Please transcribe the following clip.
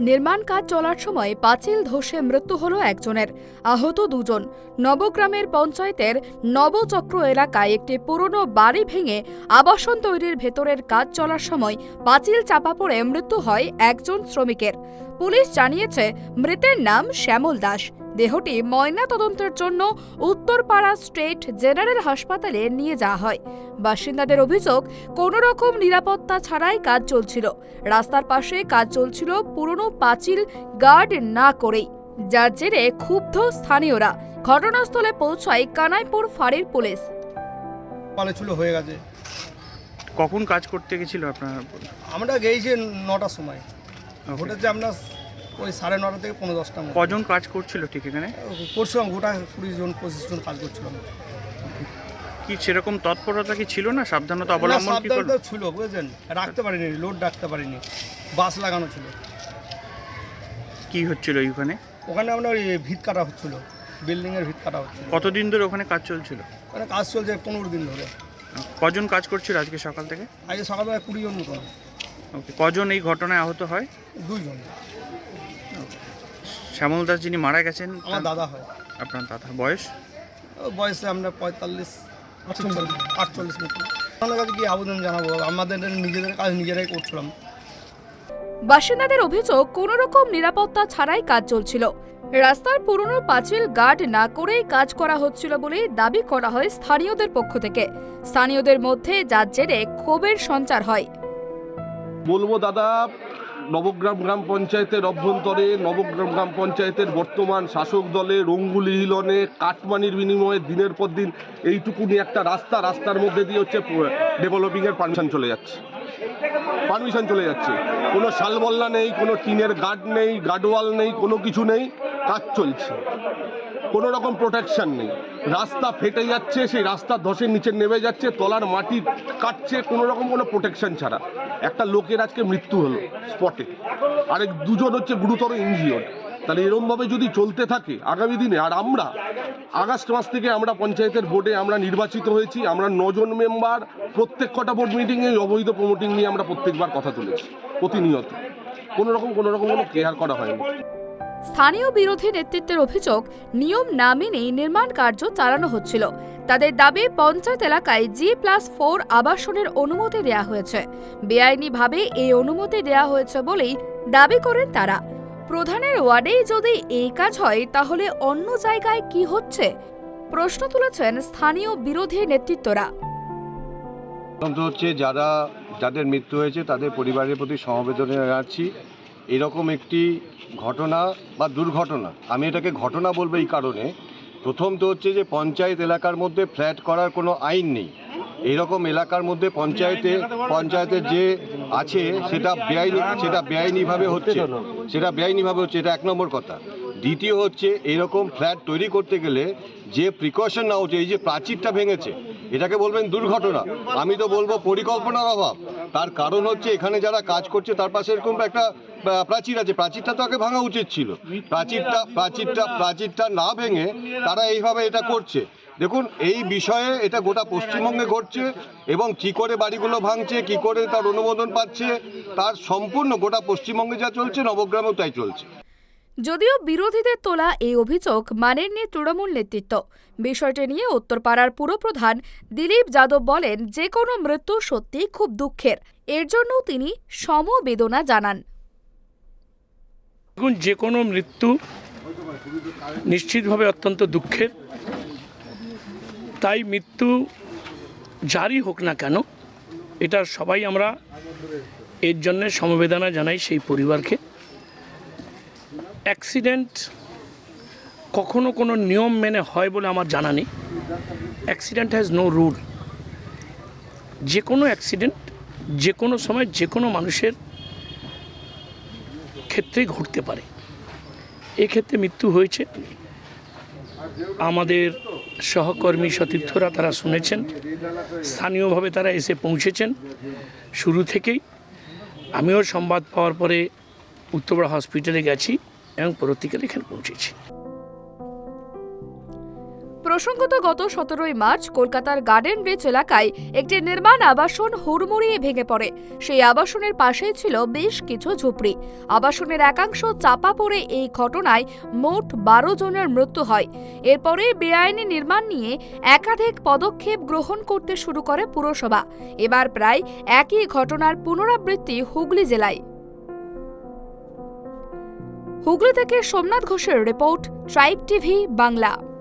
নির্মাণ কাজ চলার সময় পাঁচিল ধসে মৃত্যু হল একজনের, আহত দুজন। নবগ্রামের পঞ্চায়েতের নবচক্র এলাকায় একটি পুরনো বাড়ি ভেঙে আবাসন তৈরির ভেতরের কাজ চলার সময় পাঁচিল চাপা পড়ে মৃত্যু হয় একজন শ্রমিকের। পুলিশ জানিয়েছে, মৃতের নাম শ্যামল দাস। দেহটি ময়না তদন্তের জন্য উত্তরপাড়া স্টেট জেনারেল হাসপাতালে নিয়ে যাওয়া হয়। বাসিন্দাদের অভিযোগ, কোনো রকম নিরাপত্তা ছাড়াই কাজ চলছিল। রাস্তার পাশে কাজ চলছিল পুরনো পাঁচিল গার্ড না করেই, যার জেরে ক্ষুব্ধ স্থানীয়রা। ঘটনাস্থলে পৌঁছায় কানাইপুর ফাঁড়ির পুলিশ। হয়ে গেছে। কখন কাজ করতে গেছিল আপনারা? আমরা গেছি 9টার সময়, ঘটেছে আপনার ওই 9:30 থেকে 10:15 মধ্যে। কজন কাজ করছিল ঠিক এখানে? করছিলাম গোটা 20 জন 25 জন কাজ করছিলাম। কি সেরকম তৎপরতা কি ছিল না? সাবধানতা অবলম্বন কি করলো? ছিল, বুঝলেন, রাখতে পারিনি, লোড রাখতে পারিনি, বাস লাগানো ছিল। কি হচ্ছিল ওখানে? ওখানে আমরা ওই ভিত কাটা হচ্ছিল, বিল্ডিং এর ভিত কাটা হচ্ছিল। কতদিন ধরে ওখানে কাজ চলছিল? মানে কাজ চলছে 15 দিন ধরে। কজন কাজ করছিল আজকে সকাল থেকে? আজকে সকালবেলা 20 জন মতন। ওকে, কজন এই ঘটনায় আহত হয়? 2 জন। শ্যামল দাস যিনি মারা গেছেন আমার দাদা হয়। আপনার দাদা বয়স? বয়সে আমরা 45-48 মতন। আপনার কাছে কি আবেদন জানাবো, আমাদের নিজেদের কাজ নিজেরাই করছিলাম। বাসিন্দাদের অভিযোগ, কোনো রকম নিরাপত্তা ছাড়াই কাজ চলছিল। রাস্তার পুরনো পাঁচিল গার্ড না করেই কাজ করা হচ্ছিল বলে দাবি করা হয় স্থানীয়দের পক্ষ থেকে। স্থানীয়দের মধ্যে যার জেরে ক্ষোভের সঞ্চার হয়। বলবো দাদা, নবগ্রাম গ্রাম পঞ্চায়েতের অভ্যন্তরে নবগ্রাম গ্রাম পঞ্চায়েতের বর্তমান শাসক দলে রঙ্গুলি হিলনে কাটমানির বিনিময়ে দিনের পর দিন এইটুকুনি একটা রাস্তার মধ্যে দিয়ে হচ্ছে ডেভেলপিংয়ের পারমিশন চলে যাচ্ছে। কোনো শালবল্লা নেই, কোনো টিনের গার্ড নেই, গার্ডওয়াল নেই, কোনো কিছু নেই, কাজ চলছে, কোনো রকম প্রোটেকশন নেই। রাস্তা ফেটে যাচ্ছে, সেই রাস্তা ধসের নিচে নেমে যাচ্ছে, তলার মাটি কাটছে, কোনো রকম কোনো প্রোটেকশন ছাড়া। একটা লোকের আজকে মৃত্যু হলো স্পটে, আরেক 2 জন হচ্ছে গুরুতর ইনজিওর্ড। তাহলে এরমভাবে যদি চলতে থাকে আগামী দিনে, আর আমরা আগস্ট মাস থেকে আমরা পঞ্চায়েতের বোর্ডে আমরা নির্বাচিত হয়েছি, আমরা 9 জন মেম্বার, প্রত্যেক কটা বোর্ড মিটিংয়ে অবৈধ প্রমোটিং নিয়ে আমরা প্রত্যেকবার কথা তুলেছি প্রতিনিয়ত। কোনো রকম কোনো কেয়ার করা হয়নি। স্থানীয় বিরোধী নেতৃত্বের অভিযোগ, নিয়ম না মেনেই নির্মাণ কার্য চালানো হচ্ছিল। তাদের দাবি, পঞ্চায়েত এলাকায় G+4 আবাসনের অনুমতি দেয়া হয়েছে। বেআইনিভাবে এই অনুমতি দেয়া হয়েছে বলেই দাবি করেন তারা। প্রধানের ওয়ার্ডেই যদি এই কাজ হয়, তাহলে অন্য জায়গায় কি হচ্ছে? প্রশ্ন তুলেছেন স্থানীয় বিরোধী নেতৃত্বরা। হচ্ছে যাদের মৃত্যু হয়েছে তাদের পরিবারের প্রতি সমবেদনা জানাচ্ছি। এরকম একটি ঘটনা বা দুর্ঘটনা, আমি এটাকে ঘটনা বলবো এই কারণে, প্রথম তো হচ্ছে যে পঞ্চায়েত এলাকার মধ্যে ফ্ল্যাট করার কোনো আইন নেই। এইরকম এলাকার মধ্যে পঞ্চায়েতের যে আছে সেটা বেআইনিভাবে হচ্ছে, এটা 1 নম্বর কথা। দ্বিতীয় হচ্ছে, এরকম ফ্ল্যাট তৈরি করতে গেলে যে প্রিকশন নেওয়া হচ্ছে, এই যে প্রাচীরটা ভেঙেছে, এটাকে বলবেন দুর্ঘটনা, আমি তো বলবো পরিকল্পনার অভাব। তার কারণ হচ্ছে, এখানে যারা কাজ করছে তার পাশে এরকম একটা প্রাচীর আছে, প্রাচীরটা তো আগে ভাঙা উচিত ছিল। প্রাচীরটা না ভেঙে তারা এইভাবে এটা করছে। দেখুন, এই বিষয়ে এটা গোটা পশ্চিমবঙ্গে ঘটছে, এবং কি করে বাড়িগুলো ভাঙছে, কি করে তার অনুমোদন পাচ্ছে, তার সম্পূর্ণ গোটা পশ্চিমবঙ্গে যা চলছে নবগ্রামেও তাই চলছে। যদিও বিরোধীদের তোলা এই অভিযোগ মানেননি তৃণমূল নেতৃত্ব। বিষয়টি নিয়ে উত্তরপাড়ার পুরপ্রধান দিলীপ যাদব বলেন, যে কোনো মৃত্যু সত্যিই খুব দুঃখের। এর জন্য তিনি সমবেদনা জানান। যে কোনো মৃত্যু নিশ্চিতভাবে অত্যন্ত দুঃখের। তাই মৃত্যু যারই হোক না কেন, এটা সবাই আমরা এর জন্য সমবেদনা জানাই সেই পরিবারকে। অ্যাক্সিডেন্ট কখনো কোনো নিয়ম মেনে হয় বলে আমার জানা নেই। Accident has no rule. যে কোনো অ্যাক্সিডেন্ট যে কোনো সময় যে কোনো মানুষের ক্ষেত্রেই ঘটতে পারে। এক্ষেত্রে মৃত্যু হয়েছে। আমাদের সহকর্মী সতীর্থরা তারা শুনেছেন, স্থানীয়ভাবে তারা এসে পৌঁছেছেন শুরু থেকেই। আমিও সংবাদ পাওয়ার পরে উত্তরপাড়া হসপিটালে গেছি এবং পরবর্তীকালে এখানে পৌঁছেছি। প্রসঙ্গত গত 17 মার্চ কলকাতার গার্ডেন ব্রিজ এলাকায় একটি নির্মাণ আবাসন হুড়মুড়িয়ে ভেঙে পড়ে। সেই আবাসনের পাশেই ছিল বেশ কিছু ঝুপড়ি। আবাসনের একাংশ চাপা পড়ে এই ঘটনায় মোট 12 জনের মৃত্যু হয়। এরপরে বেআইনি নির্মাণ নিয়ে একাধিক পদক্ষেপ গ্রহণ করতে শুরু করে পুরসভা। এবার প্রায় একই ঘটনার পুনরাবৃত্তি হুগলি জেলায়। হুগলি থেকে সোমনাথ ঘোষের রিপোর্ট, ট্রাইব টিভি বাংলা।